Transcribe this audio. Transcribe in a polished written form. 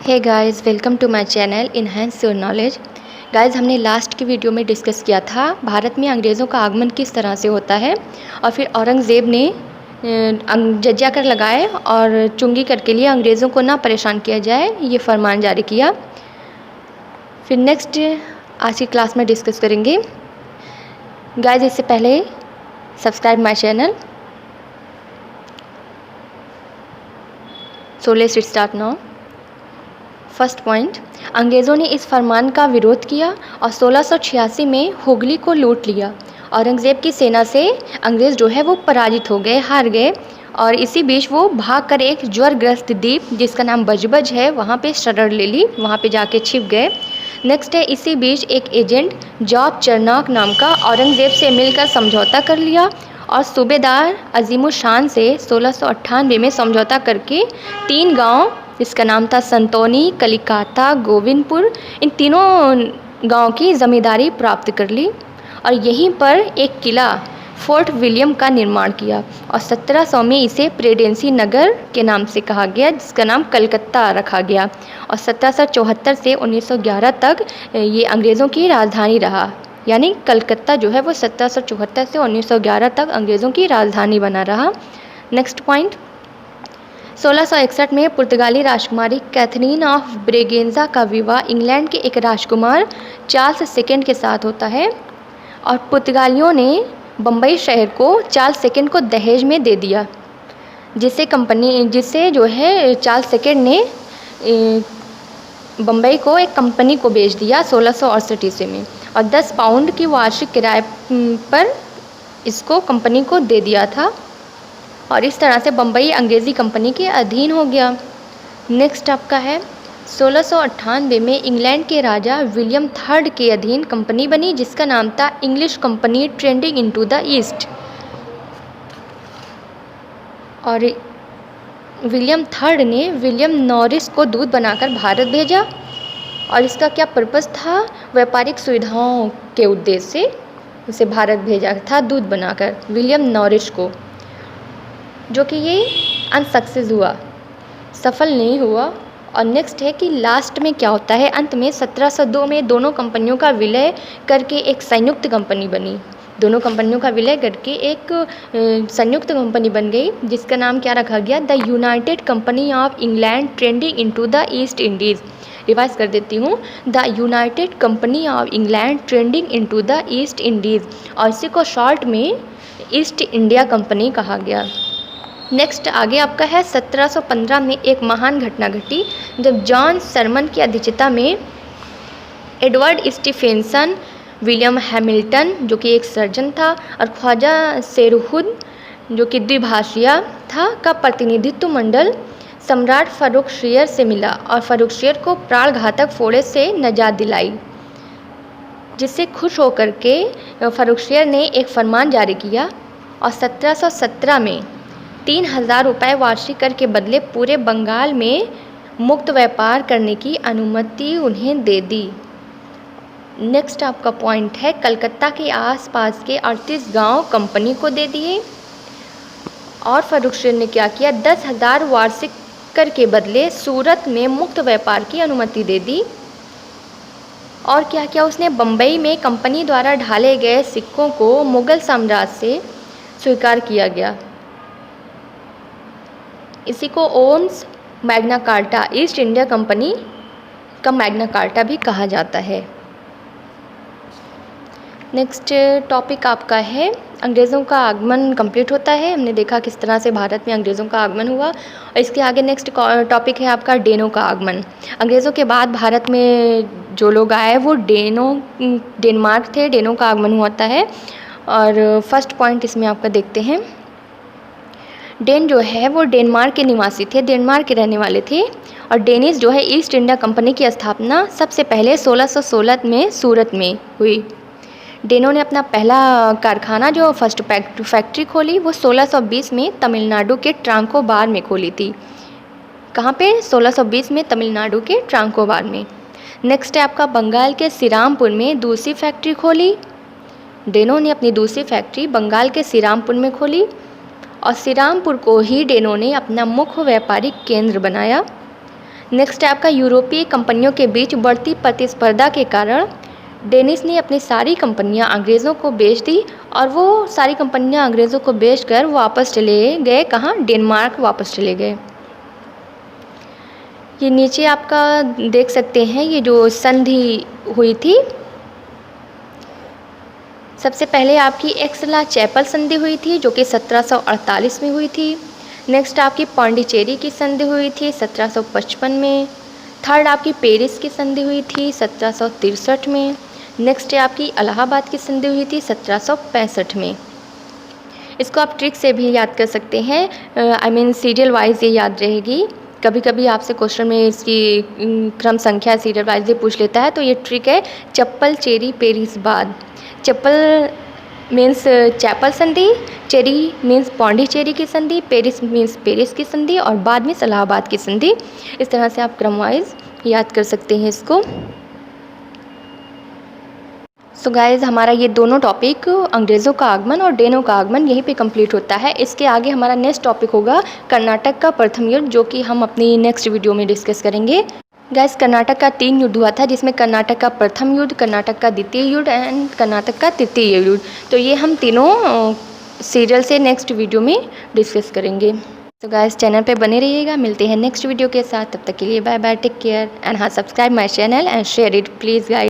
Hey guys, welcome to my channel enhance your knowledge. Guys, हमने last की video में discuss किया था भारत में अंग्रेज़ों का आगमन किस तरह से होता है और फिर औरंगज़ेब ने जजिया कर लगाए और चुंगी कर के लिए अंग्रेज़ों को ना परेशान किया जाए ये फरमान जारी किया। फिर नेक्स्ट आज की क्लास में डिस्कस करेंगे। गाइस, इससे पहले subscribe my channel. So let's start now. First point, अंग्रेज़ों ने इस फरमान का विरोध किया और 1686 में हुगली को लूट लिया। औरंगज़ेब की सेना से अंग्रेज़ जो है वो पराजित हो गए, हार गए और इसी बीच वो भागकर एक ज्वरग्रस्त द्वीप जिसका नाम बजबज है वहाँ पे शरण ले ली, वहाँ पे जाके छिप गए। नेक्स्ट है, इसी बीच एक एजेंट जॉब चरनाक नाम का औरंगज़ेब से मिलकर समझौता कर लिया और सूबेदार अजीमुल शान से 1698 में समझौता करके 3 गांव जिसका नाम था संतोनी, कलिकाता, गोविंदपुर, इन तीनों गांव की ज़मींदारी प्राप्त कर ली और यहीं पर एक किला फोर्ट विलियम का निर्माण किया और 1700 में इसे प्रेसिडेंसी नगर के नाम से कहा गया जिसका नाम कलकत्ता रखा गया और 1774 से 1911 तक ये अंग्रेज़ों की राजधानी रहा। यानी कलकत्ता जो है वो 1774 से 1911 तक अंग्रेज़ों की राजधानी बना रहा। नेक्स्ट पॉइंट, 1661 में पुर्तगाली राजकुमारी कैथरीन ऑफ ब्रेगेंजा का विवाह इंग्लैंड के एक राजकुमार चार्ल्स सेकंड के साथ होता है और पुर्तगालियों ने बम्बई शहर को चार्ल्स सेकंड को दहेज में दे दिया, जिससे जो है चार्ल्स सेकंड ने बम्बई को एक कंपनी को बेच दिया 1668 ईस्वी में और 10 पाउंड की वार्षिक किराए पर इसको कंपनी को दे दिया था और इस तरह से बम्बई अंग्रेज़ी कंपनी के अधीन हो गया। नेक्स्ट आपका है 1698 में इंग्लैंड के राजा विलियम थर्ड के अधीन कंपनी बनी जिसका नाम था English company trading into the east और विलियम थर्ड ने विलियम नॉरिस को दूत बनाकर भारत भेजा और इसका क्या पर्पस था, व्यापारिक सुविधाओं के उद्देश्य से उसे भारत भेजा था दूत बनाकर विलियम नॉरिस को, जो कि ये अनसक्सेस हुआ, सफल नहीं हुआ। और नेक्स्ट है कि लास्ट में क्या होता है, अंत में 1702 में दोनों कंपनियों का विलय करके एक संयुक्त कंपनी बनी। दोनों कंपनियों का विलय करके एक संयुक्त कंपनी बन गई जिसका नाम क्या रखा गया, the United company of England trading into the east Indies. Revise कर देती हूँ, the United company of England trading into the east Indies और इसी को शॉर्ट में ईस्ट इंडिया कंपनी कहा गया। नेक्स्ट आगे आपका है 1715 में एक महान घटना घटी जब जॉन सरमन की अध्यक्षता में एडवर्ड स्टीफेंसन, विलियम हैमिल्टन जो कि एक सर्जन था और ख्वाजा शेरहुद जो कि द्विभाषिया था का प्रतिनिधित्व मंडल सम्राट फर्रुखशियर से मिला और फर्रुखशियर को प्राणघातक फोड़े से नजात दिलाई, जिससे खुश होकर के फर्रुखशियर ने एक फरमान जारी किया और 1717 में 3000 रुपये वार्षिक कर के बदले पूरे बंगाल में मुक्त व्यापार करने की अनुमति उन्हें दे दी। नेक्स्ट आपका पॉइंट है, कलकत्ता के आसपास के 38 गांव कंपनी को दे दिए और फर्रुखशियर ने क्या किया, 10,000 वार्षिक कर के बदले सूरत में मुक्त व्यापार की अनुमति दे दी। और क्या किया उसने, बम्बई में कंपनी द्वारा ढाले गए सिक्कों को मुगल साम्राज्य से स्वीकार किया गया। इसी को ओन्स Magna Carta, East India Company का मैग्ना कार्टा भी कहा जाता है। नेक्स्ट टॉपिक आपका है अंग्रेज़ों का आगमन कंप्लीट होता है। हमने देखा किस तरह से भारत में अंग्रेज़ों का आगमन हुआ और इसके आगे नेक्स्ट टॉपिक है आपका डेनों का आगमन। अंग्रेज़ों के बाद भारत में जो लोग आए वो डेनमार्क थे, डेनों का आगमन होता है। और फर्स्ट पॉइंट इसमें आपका देखते हैं, डेन जो है वो डेनमार्क के निवासी थे, डेनमार्क के रहने वाले थे और डेनिश जो है ईस्ट इंडिया कंपनी की स्थापना सबसे पहले 1616 में सूरत में हुई। डेनों ने अपना पहला कारखाना जो फर्स्ट फैक्ट्री खोली वो 1620 में तमिलनाडु के ट्रांकोबार में खोली थी। कहाँ पे, 1620 में तमिलनाडु के ट्रांकोबार में। नेक्स्ट है आपका बंगाल के श्रीरामपुर में दूसरी फैक्ट्री खोली। डेनों ने अपनी दूसरी फैक्ट्री बंगाल के श्रीरामपुर में खोली और श्रीरामपुर को ही डेनों ने अपना मुख्य व्यापारिक केंद्र बनाया। नेक्स्ट है आपका यूरोपीय कंपनियों के बीच बढ़ती प्रतिस्पर्धा के कारण डेनिस ने अपनी सारी कंपनियां अंग्रेज़ों को बेच दी और वो सारी कंपनियां अंग्रेज़ों को बेचकर वापस चले गए, कहाँ? डेनमार्क वापस चले गए। ये नीचे आपका देख सकते हैं ये जो संधि हुई थी, सबसे पहले आपकी एक्सला चैपल संधि हुई थी जो कि 1748 में हुई थी। नेक्स्ट आपकी पौंडीचेरी की संधि हुई थी 1755 में। थर्ड आपकी पेरिस की संधि हुई थी 1763 में। नेक्स्ट है आपकी इलाहाबाद की संधि हुई थी 1765 में। इसको आप ट्रिक से भी याद कर सकते हैं, आई मीन सीरियल वाइज ये याद रहेगी। कभी कभी आपसे क्वेश्चन में इसकी क्रम संख्या सीरियल वाइज ये पूछ लेता है, तो ये ट्रिक है चप्पल चेरी पेरिस बाद। चप्पल मीन्स चैपल संधि, चेरी मीन्स पौंडीचेरी की संधि, पेरिस मीन्स पेरिस की संधि और बाद में इलाहाबाद की संधि। इस तरह से आप क्रम वाइज याद कर सकते हैं इसको। सो गाइज़, हमारा ये दोनों टॉपिक अंग्रेज़ों का आगमन और डेनों का आगमन यहीं पे कंप्लीट होता है। इसके आगे हमारा नेक्स्ट टॉपिक होगा कर्नाटक का प्रथम युद्ध, जो कि हम अपनी नेक्स्ट वीडियो में डिस्कस करेंगे। गाइज़, कर्नाटक का 3 युद्ध हुआ था, जिसमें कर्नाटक का प्रथम युद्ध, कर्नाटक का द्वितीय युद्ध एंड कर्नाटक का तृतीय युद्ध। तो ये हम तीनों सीरियल से नेक्स्ट वीडियो में डिस्कस करेंगे। तो गाइज़, चैनल पे बने रहिएगा, मिलते हैं नेक्स्ट वीडियो के साथ। तब तक के लिए bye bye, take care and हाँ, subscribe my channel and share it please guys.